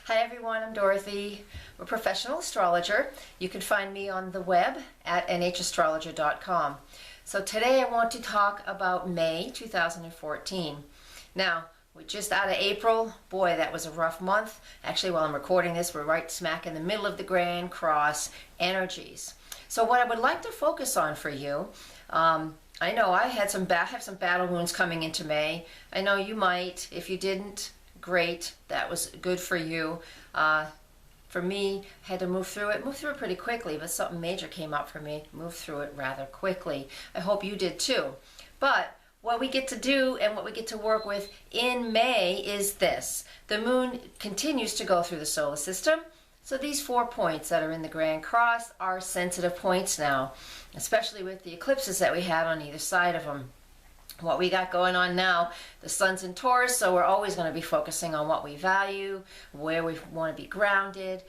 Hi everyone, I'm Dorothy. I'm a professional astrologer. You can find me on the web at nhastrologer.com. So today I want to talk about May 2014. Now, we're just out of April. Boy, that was a rough month. Actually, while I'm recording this, we're right smack in the middle of the Grand Cross energies. So what I would like to focus on for you, I know I had have some battle wounds coming into May. I know you might. If you didn't, great. That was good for you. For me, I had to move through it pretty quickly, but something major came up for me. Moved through it rather quickly. I hope you did too. But what we get to do and what we get to work with in May is this. The moon continues to go through the solar system. So these 4 points that are in the Grand Cross are sensitive points now, especially with the eclipses that we had on either side of them. What we got going on now, the sun's in Taurus, so we're always going to be focusing on what we value, where we want to be grounded,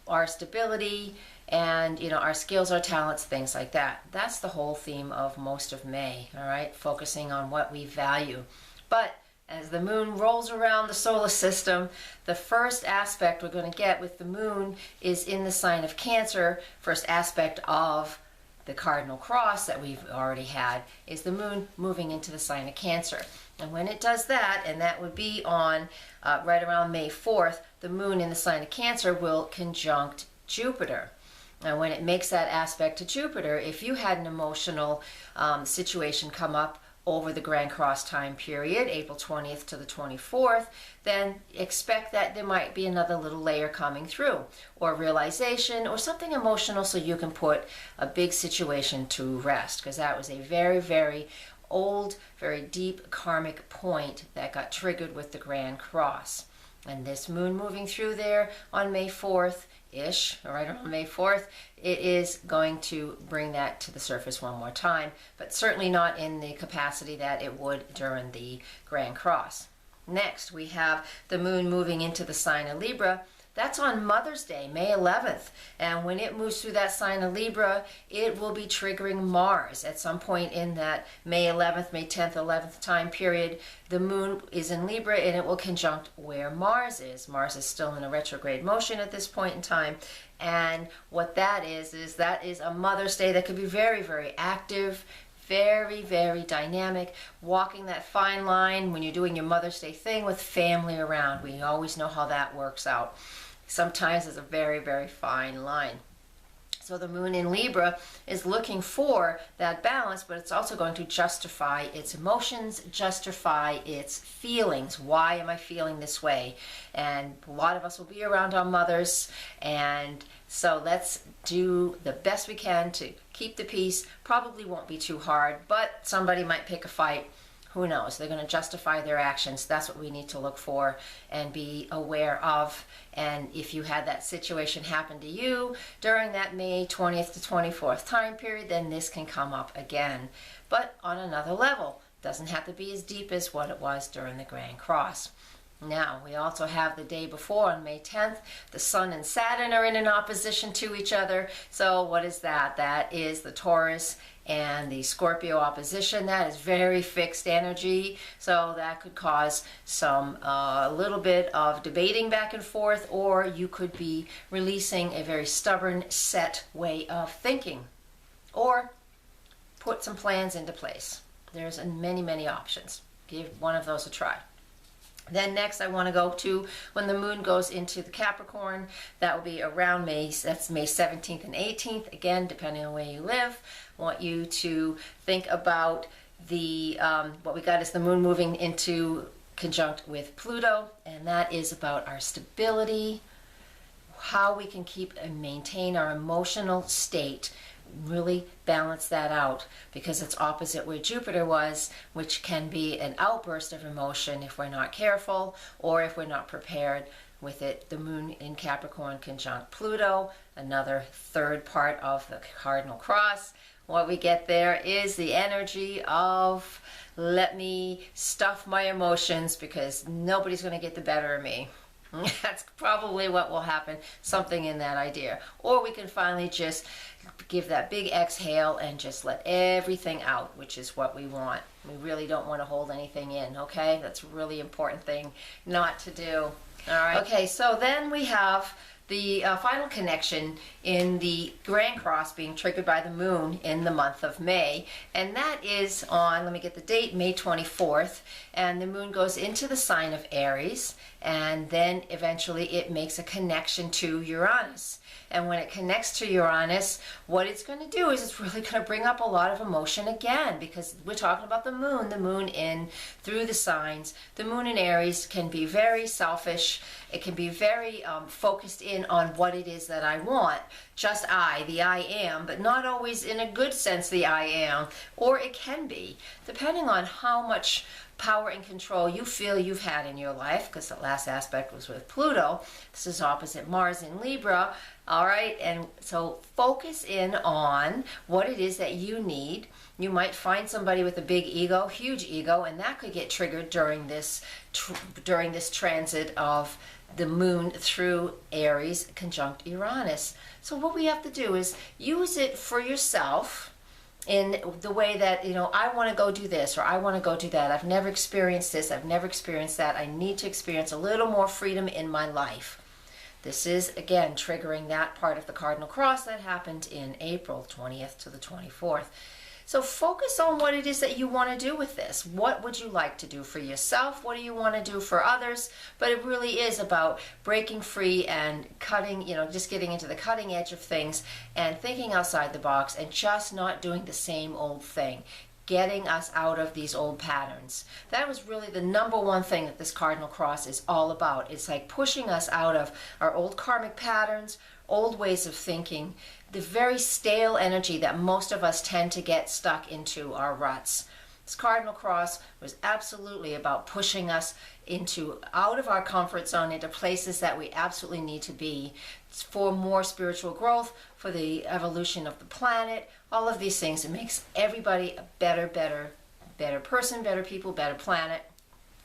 our stability, and our skills, our talents, things like that. That's the whole theme of most of May, all right? Focusing on what we value. But as the moon rolls around the solar system, the first aspect we're going to get with the moon is in the sign of Cancer. First aspect of the Cardinal Cross that we've already had is the moon moving into the sign of Cancer. And when it does that, and that would be on right around May 4th, the moon in the sign of Cancer will conjunct Jupiter. And when it makes that aspect to Jupiter, if you had an emotional situation come up over the Grand Cross time period, April 20th to the 24th, then expect that there might be another little layer coming through, or realization, or something emotional, so you can put a big situation to rest, because that was a very, very old, very deep karmic point that got triggered with the Grand Cross. And this moon moving through there on May 4th, right around May 4th, it is going to bring that to the surface one more time, but certainly not in the capacity that it would during the Grand Cross. Next, we have the moon moving into the sign of Libra. That's on Mother's Day, May 11th. And when it moves through that sign of Libra, it will be triggering Mars at some point in that May 11th, May 10th, 11th time period. The moon is in Libra and it will conjunct where Mars is. Mars is still in a retrograde motion at this point in time. And what that is that is a Mother's Day that could be very, very active, very, very dynamic, walking that fine line when you're doing your Mother's Day thing with family around. We always know how that works out. Sometimes it's a very, very fine line. So the moon in Libra is looking for that balance, but it's also going to justify its emotions, justify its feelings. Why am I feeling this way? And a lot of us will be around our mothers, and so let's do the best we can to keep the peace. Probably won't be too hard, but somebody might pick a fight. Who knows? They're going to justify their actions. That's what we need to look for and be aware of. And if you had that situation happen to you during that May 20th to 24th time period, then this can come up again, but on another level. Doesn't have to be as deep as what it was during the Grand Cross. Now, we also have the day before on May 10th, the Sun and Saturn are in an opposition to each other. So what is that? That is the Taurus and the Scorpio opposition. That is very fixed energy. So that could cause some a little bit of debating back and forth, or you could be releasing a very stubborn, set way of thinking, or put some plans into place. There's many, many options. Give one of those a try. Then next I want to go to when the moon goes into the Capricorn. That will be around that's May 17th and 18th. Again, depending on where you live. I want you to think about the, what we got is the moon moving into conjunct with Pluto, and that is about our stability, how we can keep and maintain our emotional state, really balance that out, because it's opposite where Jupiter was, which can be an outburst of emotion if we're not careful or if we're not prepared with it. The moon in Capricorn conjunct Pluto, another third part of the Cardinal Cross. What we get there is the energy of, let me stuff my emotions because nobody's going to get the better of me. That's probably what will happen, something in that idea. Or we can finally just give that big exhale and just let everything out, which is what we want. We really don't want to hold anything in, okay? That's a really important thing not to do. All right. Okay, so then we have the final connection in the Grand Cross being triggered by the moon in the month of May. And that is on, let me get the date, May 24th. And the moon goes into the sign of Aries. And then eventually it makes a connection to Uranus. And when it connects to Uranus, what it's going to do is it's really going to bring up a lot of emotion again, because we're talking about the moon in through the signs. The moon in Aries can be very selfish. It can be very focused in on what it is that I want. Just the I am, but not always in a good sense, the I am. Or it can be, depending on how much power and control you feel you've had in your life, because the last aspect was with Pluto. This is opposite Mars in Libra. All right, and so focus in on what it is that you need. You might find somebody with a big ego, huge ego, and that could get triggered during this transit of the moon through Aries conjunct Uranus. So what we have to do is use it for yourself in the way that, you know, I want to go do this, or I want to go do that. I've never experienced this. I've never experienced that. I need to experience a little more freedom in my life. This is, again, triggering that part of the Cardinal Cross that happened in April 20th to the 24th. So focus on what it is that you want to do with this. What would you like to do for yourself? What do you want to do for others? But it really is about breaking free and cutting, you know, just getting into the cutting edge of things and thinking outside the box and just not doing the same old thing. Getting us out of these old patterns. That was really the number one thing that this Cardinal Cross is all about. It's like pushing us out of our old karmic patterns, old ways of thinking, the very stale energy that most of us tend to get stuck into our ruts. This Cardinal Cross was absolutely about pushing us out of our comfort zone, into places that we absolutely need to be for more spiritual growth, for the evolution of the planet, all of these things. It makes everybody a better person, better people, better planet.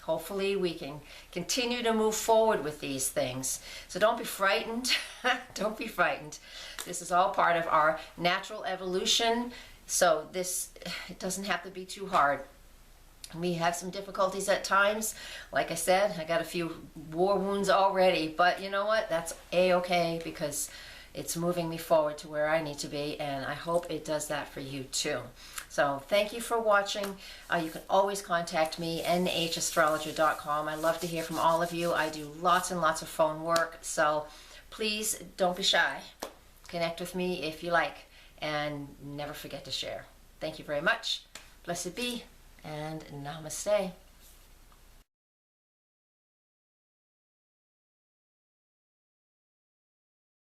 Hopefully we can continue to move forward with these things. So don't be frightened. Don't be frightened. This is all part of our natural evolution. So it doesn't have to be too hard. We have some difficulties at times. Like I said, I got a few war wounds already, but you know what? That's a-okay, because it's moving me forward to where I need to be, and I hope it does that for you too. So thank you for watching. You can always contact me, nhastrologer.com. I love to hear from all of you. I do lots and lots of phone work, so please don't be shy. Connect with me if you like, and never forget to share. Thank you very much. Blessed be, and namaste.